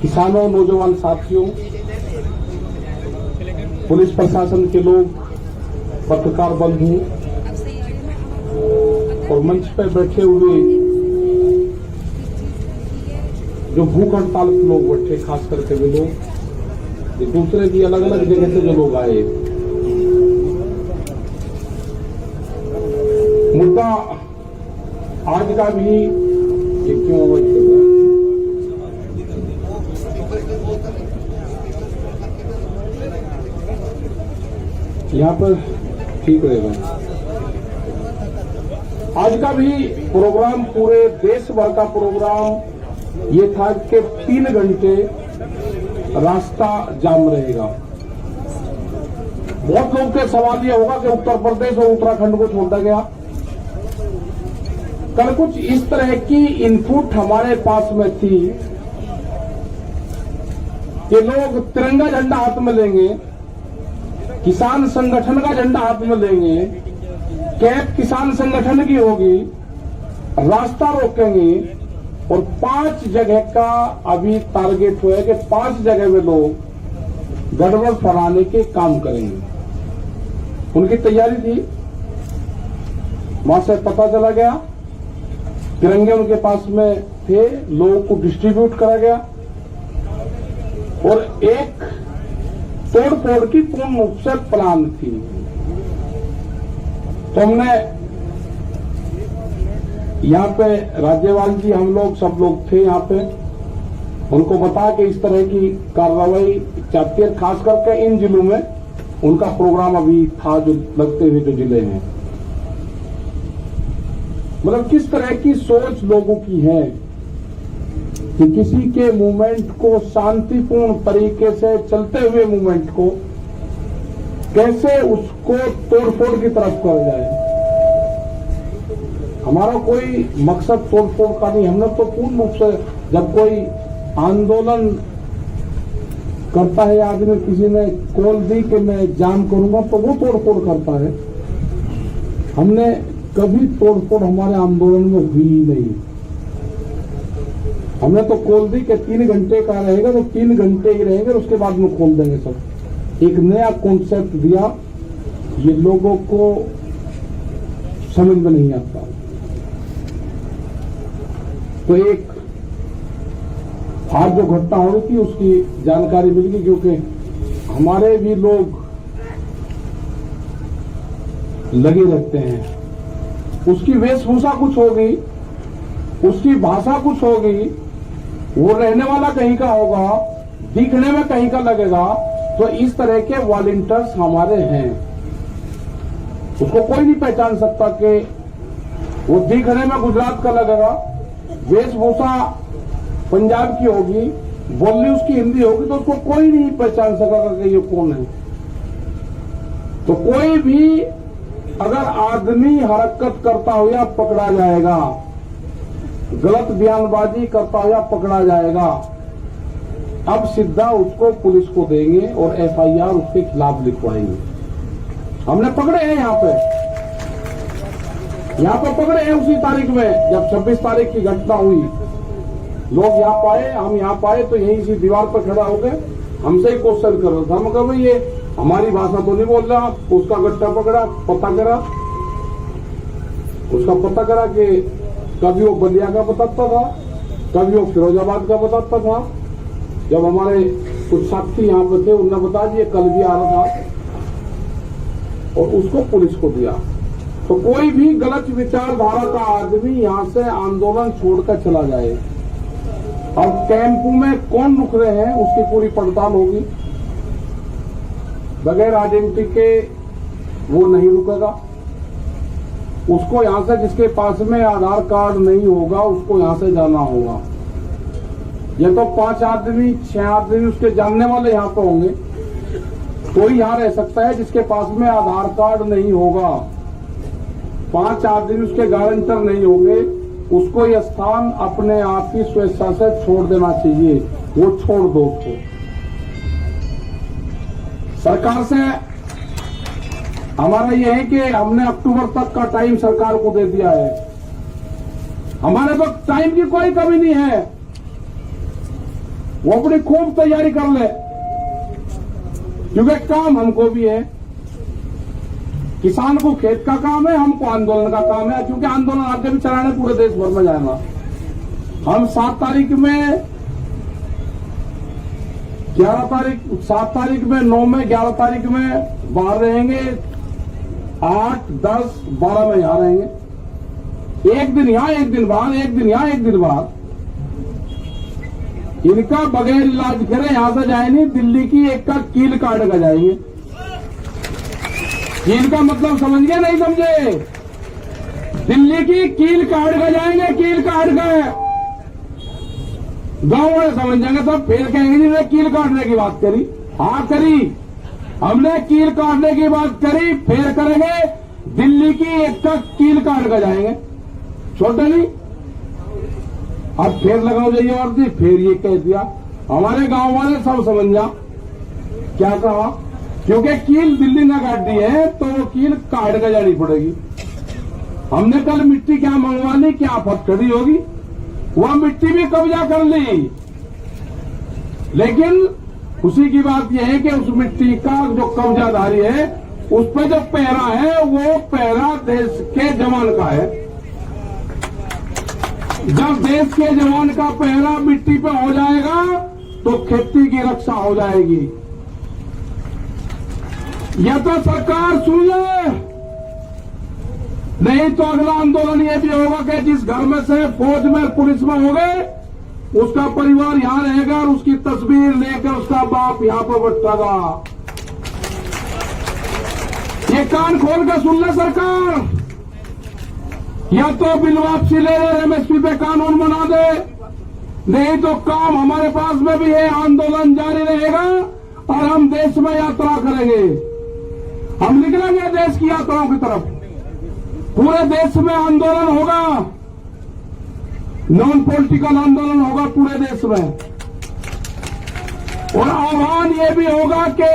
किसानों, नौजवान साथियों, पुलिस प्रशासन के लोग, पत्रकार बंधु और मंच पर बैठे हुए जो भूख हड़ताल के लोग बैठे, खास करके वे लोग, दूसरे भी अलग अलग जगह से जो लोग आए, मुद्दा आज का भी ये क्यों अवॉइड कर रहा है? यहाँ पर ठीक रहेगा। आज का भी प्रोग्राम, पूरे देश भर का प्रोग्राम ये था कि 3 घंटे रास्ता जाम रहेगा। बहुत लोग के सवाल ये होगा कि उत्तर प्रदेश और उत्तराखंड को छोड़ा गया। कल कुछ इस तरह की इनपुट हमारे पास में थी कि लोग तिरंगा झंडा हाथ में लेंगे, किसान संगठन का झंडा हाथ में लेंगे, कैप किसान संगठन की होगी, रास्ता रोकेंगे और 5 जगह का अभी टारगेट हुआ है कि 5 जगह में लोग गड़बड़ फैलाने के काम करेंगे। उनकी तैयारी थी। वहां से पता चला गया, तिरंगे उनके पास में थे, लोगों को डिस्ट्रीब्यूट करा गया और एक तोड़ फोड़ की पूर्ण रूप से प्लान थी। तो हमने यहाँ पे राज्यपाल जी, हम लोग सब लोग थे यहाँ पे, उनको बता के इस तरह की कार्रवाई चाहती है। खास करके इन जिलों में उनका प्रोग्राम अभी था, जो लगते हुए जो जिले हैं, मतलब किस तरह की सोच लोगों की है कि किसी के मूवमेंट को, शांतिपूर्ण तरीके से चलते हुए मूवमेंट को कैसे उसको तोड़फोड़ की तरफ कर जाए। हमारा कोई मकसद तोड़फोड़ का नहीं। हमने तो पूर्ण रूप से, जब कोई आंदोलन करता है आदमी, किसी ने कॉल दी कि मैं जाम करूंगा, तो वो तोड़फोड़ करता है। हमने कभी तोड़फोड़ हमारे आंदोलन में हुई ही नहीं। हमने तो कॉल दी कि 3 घंटे का रहेगा तो 3 घंटे ही रहेंगे, उसके बाद में खोल देंगे सब। एक नया कॉन्सेप्ट दिया, ये लोगों को समझ में नहीं आता। तो एक आज जो घटना हो रही थी उसकी जानकारी मिल गई, क्योंकि हमारे भी लोग लगे रहते हैं। उसकी वेशभूषा कुछ होगी, उसकी भाषा कुछ होगी, वो रहने वाला कहीं का होगा, दिखने में कहीं का लगेगा। तो इस तरह के वॉलंटियर्स हमारे हैं। उसको कोई नहीं पहचान सकता कि वो दिखने में गुजरात का लगेगा, वेशभूषा पंजाब की होगी, बोली उसकी हिंदी होगी, तो उसको कोई नहीं पहचान सकेगा कि ये कौन है। तो कोई भी अगर आदमी हरकत करता हुआ पकड़ा जाएगा, गलत बयानबाजी करता हुआ पकड़ा जाएगा, अब सीधा उसको पुलिस को देंगे और एफआईआर उसके खिलाफ लिखवाएंगे। हमने पकड़े हैं यहाँ पे पकड़े हैं उसी तारीख में, जब 26 तारीख की घटना हुई। लोग यहाँ पाए, हम यहाँ पाए तो यहीं सी दीवार पर खड़ा हो गए, हमसे ही क्वेश्चन कर रहा था। हम कहा भाई ये हमारी भाषा तो नहीं बोल रहा। उसका गट्टा पकड़ा, पता करा, उसका पता करा कि कभी वो बलिया का बताता था, कभी वो फिरोजाबाद का बताता था। जब हमारे कुछ साथी यहाँ पे थे, उन्होंने बता दिया कल भी आ रहा था, और उसको पुलिस को दिया। तो कोई भी गलत विचारधारा का आदमी यहाँ से आंदोलन छोड़कर चला जाए, और कैंप में कौन रुक रहे हैं उसकी पूरी पड़ताल होगी। बगैर आइडेंटिटी के वो नहीं रुकेगा। उसको यहां से, जिसके पास में आधार कार्ड नहीं होगा, उसको यहां से जाना होगा। ये तो 5 आदमी 6 आदमी उसके जानने वाले यहां पे होंगे, कोई यहां रह सकता है जिसके पास में आधार कार्ड नहीं होगा। 5 आदमी उसके गारंटर नहीं होंगे, उसको यह स्थान अपने आप ही स्वेच्छा से छोड़ देना चाहिए। वो छोड़ दो उसको। सरकार से हमारा यह है कि हमने अक्टूबर तक का टाइम सरकार को दे दिया है। हमारे पास टाइम की कोई कमी नहीं है। वो अपनी खूब तैयारी कर ले, क्योंकि काम हमको भी है। किसान को खेत का काम है, हमको आंदोलन का काम है, क्योंकि आंदोलन आगे भी चलाने पूरे देश भर में जाएगा। हम 7 तारीख में 7 तारीख में 9 में 11 तारीख में बाहर रहेंगे, 8, 10, 12 में यहां रहेंगे। एक दिन यहां, एक दिन बाहर, एक दिन यहां, एक दिन बाहर। इनका बगैर इलाज करे यहां से जाए नहीं, दिल्ली की एक का कील काट कर जाएंगे। कील का मतलब समझ गए नहीं समझे? दिल्ली की कील काट कर जाएंगे, कील काट कर। गांव वाले समझ जाएंगे सब, फिर कहेंगे जिसने कील काटने की बात करी। हाँ करी, हमने कील काटने की बात करी, फिर करेंगे दिल्ली की एक का कील काट कर जाएंगे, छोटे नहीं। अब फिर लगाओ जाइए वर्दी, फिर ये कह दिया। हमारे गांव वाले सब समझ जा क्या कहा, क्योंकि कील दिल्ली ने काट दी है तो वो कील काट कर जानी पड़ेगी। हमने कल मिट्टी क्या मंगवा ली, क्या फटकड़ी होगी, वह मिट्टी भी कब्जा कर ली। लेकिन खुशी की बात यह है कि उस मिट्टी का जो कब्जाधारी है, उस पर जो पहरा है, वो पहरा देश के जवान का है। जब देश के जवान का पहरा मिट्टी पे हो जाएगा तो खेती की रक्षा हो जाएगी। यह तो सरकार सुन ले, नहीं तो अगला आंदोलन यह भी होगा कि जिस घर में से फौज में पुलिस में हो गए, उसका परिवार यहां रहेगा और उसकी तस्वीर लेकर उसका बाप यहां पर बैठेगा। ये कान खोल कर सुन ले सरकार, या तो बिल वापसी ले ले, एमएसपी पे कानून बना दे, नहीं तो काम हमारे पास में भी है, आंदोलन जारी रहेगा और हम देश में यात्रा करेंगे। हम निकलेंगे देश की यात्राओं की तरफ, पूरे देश में आंदोलन होगा, नॉन पॉलिटिकल आंदोलन होगा पूरे देश में। और आह्वान ये भी होगा कि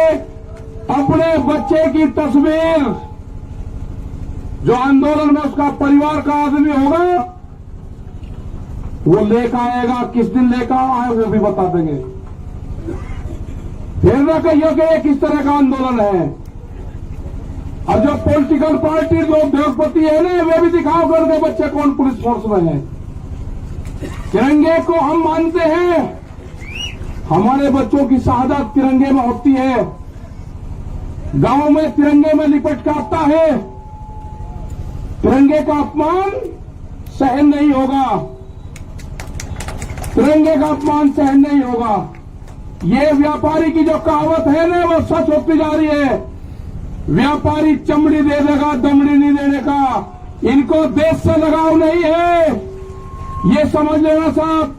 अपने बच्चे की तस्वीर, जो आंदोलन में उसका परिवार का आदमी होगा, वो लेकर आएगा। किस दिन लेकर आए वो भी बता देंगे। फिर न कहिए कि ये किस तरह का आंदोलन है। और जो पॉलिटिकल पार्टी, जो उद्योगपति है ना, वे भी दिखाओ करके बच्चे कौन पुलिस फोर्स में है। तिरंगे को हम मानते हैं, हमारे बच्चों की शहादत तिरंगे में होती है। गांव में तिरंगे में लिपट कर आता है, तिरंगे का अपमान सहन नहीं होगा, तिरंगे का अपमान सहन नहीं होगा। ये व्यापारी की जो कहावत है ना, वो सच होती जा रही है। व्यापारी चमड़ी दे देगा, दमड़ी नहीं देने का। इनको देश से लगाव नहीं है, ये समझ लेना साहब।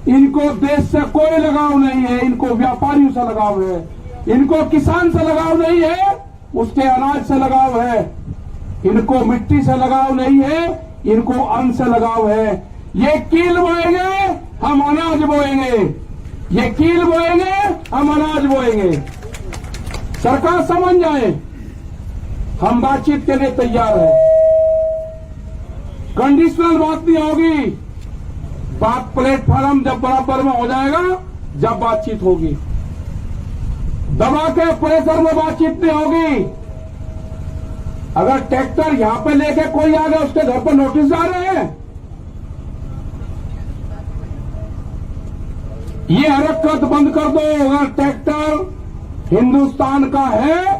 इनको देश से कोई लगाव नहीं है, इनको व्यापारियों से लगाव है। इनको किसान से लगाव नहीं है, उसके अनाज से लगाव है। इनको मिट्टी से लगाव नहीं है, इनको अन्न से लगाव है। ये कील बोएंगे, हम अनाज बोएंगे। ये कील बोएंगे, हम अनाज बोएंगे। सरकार समझ जाए, हम बातचीत के लिए तैयार हैं। कंडीशनल बात नहीं होगी, बात प्लेटफॉर्म जब बराबर में हो जाएगा, जब बातचीत होगी। दबा के प्रेशर में बातचीत नहीं होगी। अगर ट्रैक्टर यहां पे लेके कोई आ गया, उसके घर पर नोटिस जा रहे हैं। ये हरकत बंद कर दो। अगर ट्रैक्टर हिंदुस्तान का है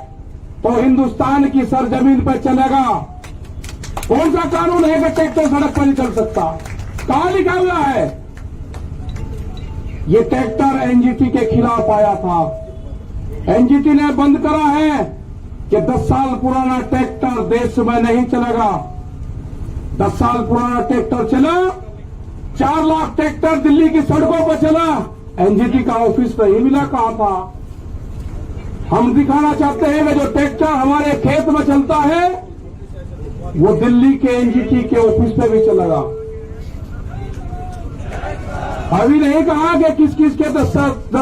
तो हिंदुस्तान की सरजमीन पर चलेगा। कौन सा कानून है कि ट्रैक्टर सड़क पर नहीं चल सकता? कहां लिखा हुआ है? ये ट्रैक्टर एनजीटी के खिलाफ आया था। एनजीटी ने बंद करा है कि 10 साल पुराना ट्रैक्टर देश में नहीं चलेगा। 10 साल पुराना ट्रैक्टर चला, 4 लाख ट्रैक्टर दिल्ली की सड़कों पर चला। एनजीटी का ऑफिस तो ही मिला, कहां था? हम दिखाना चाहते हैं कि जो ट्रैक्टर हमारे खेत में चलता है, वो दिल्ली के एनजीटी के ऑफिस पे भी चलेगा। अभी नहीं कहा कि किस किस के 10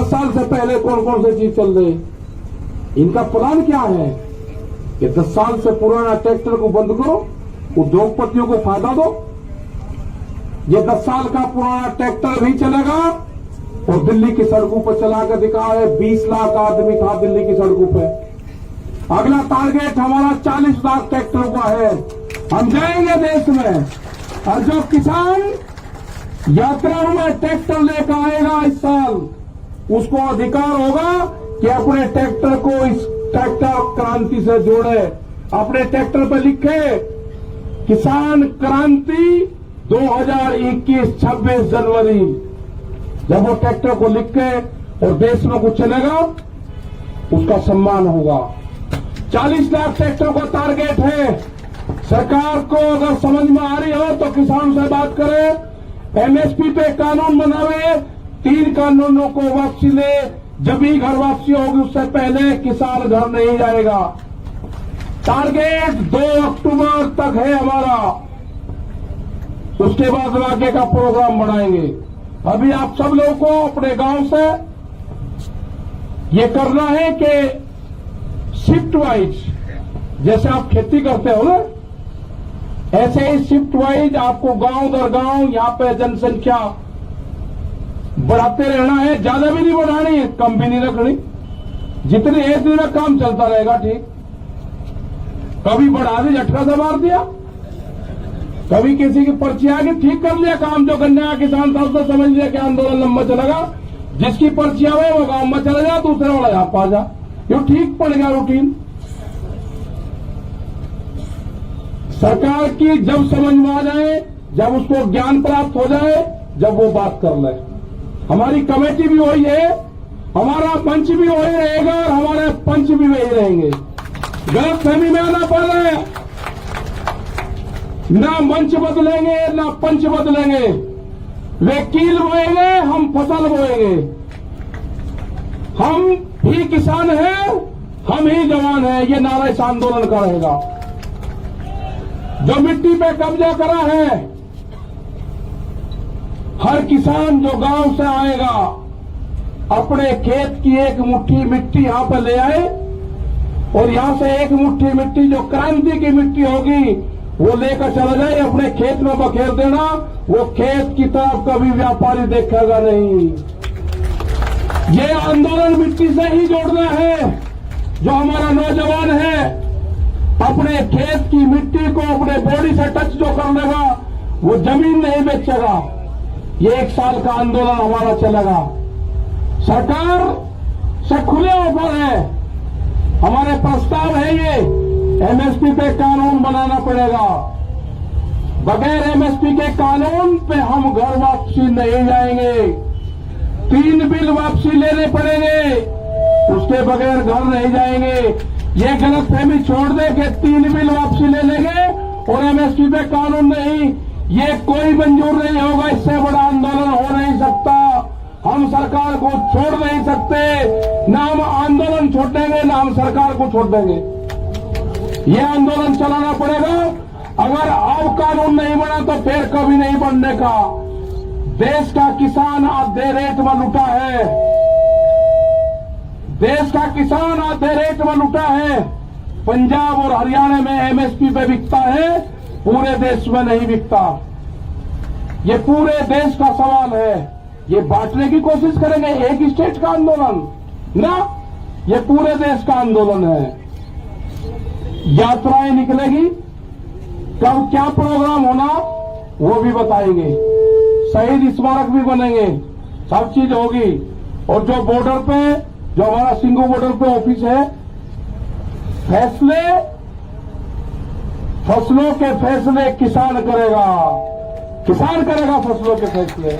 साल से पहले कौन कौन सी चीज चल रही। इनका प्लान क्या है कि 10 साल से पुराना ट्रैक्टर को बंद करो, उद्योगपतियों को फायदा दो। ये 10 साल का पुराना ट्रैक्टर भी चलेगा और दिल्ली की सड़कों पर चला कर दिखाए 20 लाख आदमी था दिल्ली की सड़कों पे। अगला टारगेट हमारा 40 लाख ट्रैक्टरों का है। हम जाएंगे देश में, और जो किसान यात्राओं में ट्रैक्टर लेकर आएगा इस साल, उसको अधिकार होगा कि अपने ट्रैक्टर को इस ट्रैक्टर क्रांति से जोड़े। अपने ट्रैक्टर पर लिखे किसान क्रांति 2021 26 जनवरी। जब वो ट्रैक्टर को लिख के और देश में कुछ चलेगा, उसका सम्मान होगा। 40 लाख ट्रैक्टरों का टारगेट है। सरकार को अगर समझ में आ रही हो तो किसान से बात करें, एमएसपी पे कानून बनावे, 3 कानूनों को वापसी ले। जब भी घर वापसी होगी उससे पहले किसान घर नहीं जाएगा। टारगेट 2 अक्टूबर तक है हमारा, उसके बाद आगे का प्रोग्राम बढ़ाएंगे। अभी आप सब लोगों को अपने गांव से ये करना है कि शिफ्ट वाइज, जैसे आप खेती करते हो ना, ऐसे ही शिफ्ट वाइज आपको गांव दर गांव यहां पे जनसंख्या बढ़ाते रहना है। ज्यादा भी नहीं बढ़ानी है, कम भी नहीं रखनी। जितनी एक दिन में काम चलता रहेगा, ठीक। कभी बढ़ा दी, झटका से मार दिया, कभी किसी की पर्ची आ गई, ठीक कर लिया काम। जो गन्ने का किसान था उसने समझ लिया कि आंदोलन लंबा चलेगा, जिसकी पर्ची आवे वो गांव में चला जा, दूसरे वाला यहां पा जा। ये ठीक पड़ गया रूटीन। सरकार की जब समझ में आ जाए, जब उसको ज्ञान प्राप्त हो जाए, जब वो बात कर ले। हमारी कमेटी भी वही है, हमारा मंच भी वही रहेगा और हमारे पंच भी वही रहेंगे। गलत फहमी में आना पड़ रहा है। ना मंच बदलेंगे ना पंच बदलेंगे। वे कील बोएंगे, हम फसल बोएंगे। हम ही किसान हैं, हम ही जवान हैं, ये नारा इस आंदोलन का रहेगा। जो मिट्टी पे कब्जा करा है, हर किसान जो गांव से आएगा अपने खेत की एक मुट्ठी मिट्टी यहां पर ले आए, और यहां से एक मुट्ठी मिट्टी जो क्रांति की मिट्टी होगी वो लेकर चला जाए, अपने खेत में बखेर देना। वो खेत की तरफ कभी व्यापारी देखेगा नहीं। ये आंदोलन मिट्टी से ही जोड़ना है। जो हमारा नौजवान है अपने खेत की मिट्टी को अपने बॉडी से टच जो कर लेगा, वो जमीन नहीं बेचेगा। ये 1 साल का आंदोलन हमारा चलेगा। सरकार से खुले ऑफर है, हमारे प्रस्ताव है ये, एमएसपी पे कानून बनाना पड़ेगा। बगैर एमएसपी के कानून पे हम घर वापसी नहीं जाएंगे। 3 बिल वापसी लेने पड़ेंगे, उसके बगैर घर नहीं जाएंगे। ये गलतफहमी छोड़ दे कि 3 बिल वापसी ले लेंगे और एमएसपी पे कानून नहीं, ये कोई मंजूर नहीं होगा। इससे बड़ा आंदोलन हो नहीं सकता। हम सरकार को छोड़ नहीं सकते। ना हम आंदोलन छोड़ेंगे, ना हम सरकार को छोड़ देंगे। ये आंदोलन चलाना पड़ेगा। अगर अब कानून नहीं बना तो फिर कभी नहीं बनने का। देश का किसान आधे रेट में लुटा है। देश का किसान आधे रेट में लुटा है। पंजाब और हरियाणा में एमएसपी पे बिकता है, पूरे देश में नहीं बिकता। ये पूरे देश का सवाल है। ये बांटने की कोशिश करेंगे, एक स्टेट का आंदोलन ना, ये पूरे देश का आंदोलन है। यात्राएं निकलेगी, कब क्या प्रोग्राम होना वो भी बताएंगे। शहीद स्मारक भी बनेंगे, सब चीज होगी। और जो बॉर्डर पे, जो हमारा सिंगू बॉर्डर पे ऑफिस है, फैसले, फसलों के फैसले किसान करेगा। किसान करेगा फसलों के फैसले,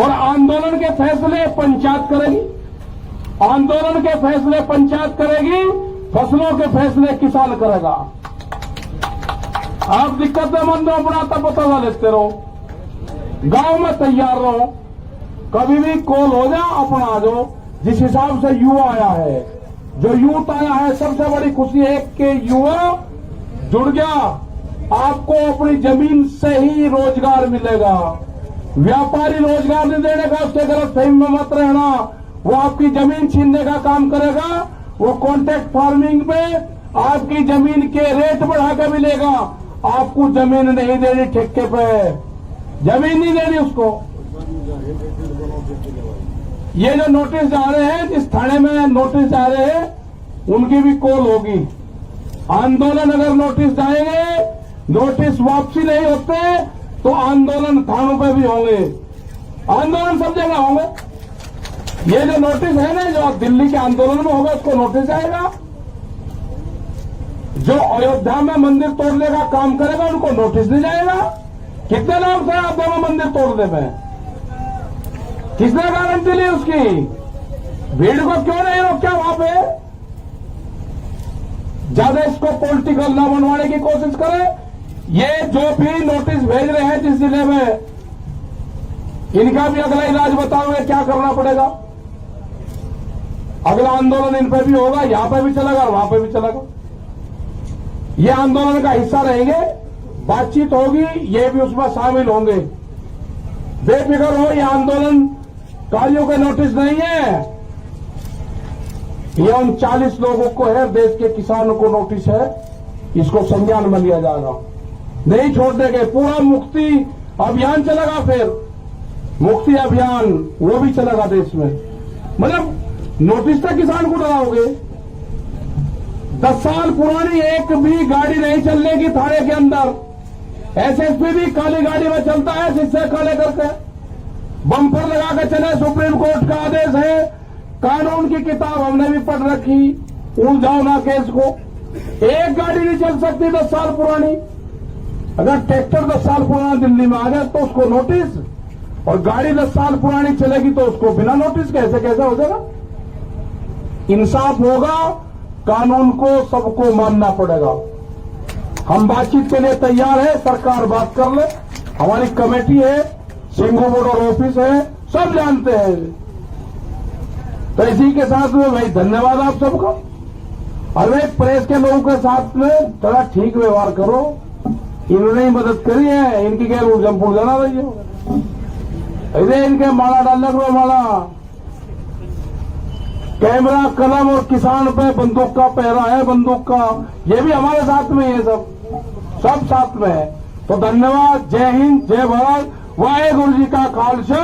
और आंदोलन के फैसले पंचायत करेगी। आंदोलन के फैसले पंचायत करेगी, फसलों के फैसले किसान करेगा। आप दिक्कतें मंद हो, अपना तब बता लेते रहो, गांव में तैयार रहो। कभी भी कॉल हो जा, अपना आ जाओ। जिस हिसाब से युवा आया है, जो यूथ आया है, सबसे बड़ी खुशी है कि युवा जुड़ गया। आपको अपनी जमीन से ही रोजगार मिलेगा। व्यापारी रोजगार नहीं देने का, उसके गलतफहमी में मत रहना। वो आपकी जमीन छीनने का काम करेगा। वो कॉन्ट्रैक्ट फार्मिंग में आपकी जमीन के रेट बढ़ाकर मिलेगा। आपको जमीन नहीं देनी, ठेके पे जमीन नहीं देनी उसको। ये जो नोटिस जा रहे हैं, जिस थाने में नोटिस जा रहे हैं, उनकी भी कॉल होगी। आंदोलन अगर नोटिस जाएंगे, नोटिस वापसी नहीं होते तो आंदोलन थानों पे भी होंगे, आंदोलन सब जगह होंगे। ये जो नोटिस है ना, जो दिल्ली के आंदोलन में होगा, उसको नोटिस आएगा। जो अयोध्या में मंदिर तोड़ने का काम करेगा, उनको नोटिस नहीं जाएगा। कितने लोग थे अयोध्या में मंदिर तोड़ने में? किसने गारंटी ली उसकी? भीड़ को क्यों नहीं रोका वहां पे? ज्यादा इसको पॉलिटिकल ना बनवाने की कोशिश करें। ये जो भी नोटिस भेज रहे हैं जिस जिले में, इनका भी अगला इलाज बताओगे क्या करना पड़ेगा। अगला आंदोलन इन पे भी होगा, यहां पे भी चलेगा और वहां पे भी चलेगा। ये आंदोलन का हिस्सा रहेंगे, बातचीत होगी, ये भी उसमें शामिल होंगे। बेफिक्र हो, ये आंदोलन कार्यों के नोटिस नहीं है, ये उन 40 लोगों को है, देश के किसानों को नोटिस है। इसको संज्ञान में लिया जाएगा, नहीं छोड़ देंगे। पूरा मुक्ति अभियान चलेगा, फिर मुक्ति अभियान वो भी चलेगा देश में। मतलब नोटिस तक किसान को डराओगे। 10 साल पुरानी एक भी गाड़ी नहीं चलने की थाने के अंदर। एसएसपी भी काली गाड़ी में चलता है, शीशे काले करके बम्पर लगा के चले। सुप्रीम कोर्ट का आदेश है, कानून की किताब हमने भी पढ़ रखी, उलझाओ ना केस को। एक गाड़ी नहीं चल सकती 10 साल पुरानी। अगर ट्रैक्टर 10 साल पुराना दिल्ली में आ गया तो उसको नोटिस, और गाड़ी 10 साल पुरानी चलेगी तो उसको बिना नोटिस कैसे हो जाएगा? इंसाफ होगा, कानून को सबको मानना पड़ेगा। हम बातचीत के लिए तैयार है, सरकार बात कर ले, हमारी कमेटी है, सिंघू बॉर्डर ऑफिस है, सब जानते हैं। तो इसी के साथ में भाई धन्यवाद आप सबको। और भाई प्रेस के लोगों के साथ में थोड़ा ठीक व्यवहार करो। इन्होंने ही मदद करी है, इनकी क्या ऊर्जमपुर जाना रही है, इधर इनके माला डालने को माला। कैमरा, कलम और किसान पे बंदूक का पहरा है, बंदूक का। ये भी हमारे साथ में है, सब साथ में है। तो धन्यवाद, जय हिंद, जय भारत, वाहेगुरु जी का खालसा,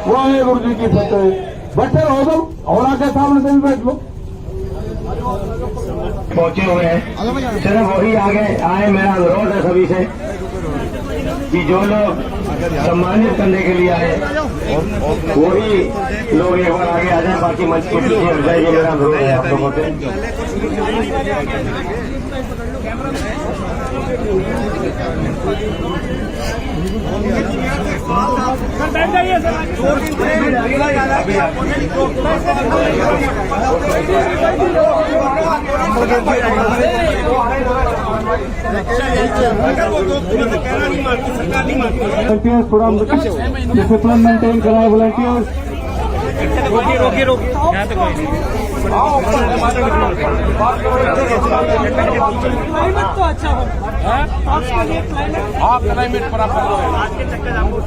वाहेगुरु जी की फतेह। बैठे रहो तुम, और आके सामने से भी बैठ लो। पहुंचे हुए हैं, सिर्फ वही आगे आए। मेरा अनुरोध है सभी से कि जो लोग सम्मानित करने के लिए आए वही लोग एक बार आगे आ जाए, बाकी मंच के पीछे हट जाए। ये मेरा अनुरोध है आप लोगों से। बैठ जाइए सर। थोड़ा डिसिप्लिन मेंटेन कराए वॉलंटियर्स। रोकिए यहाँ तक कोई नहीं। क्लाइमेट तो अच्छा हो, क्लाइमेट पर आज के चक्कर आपको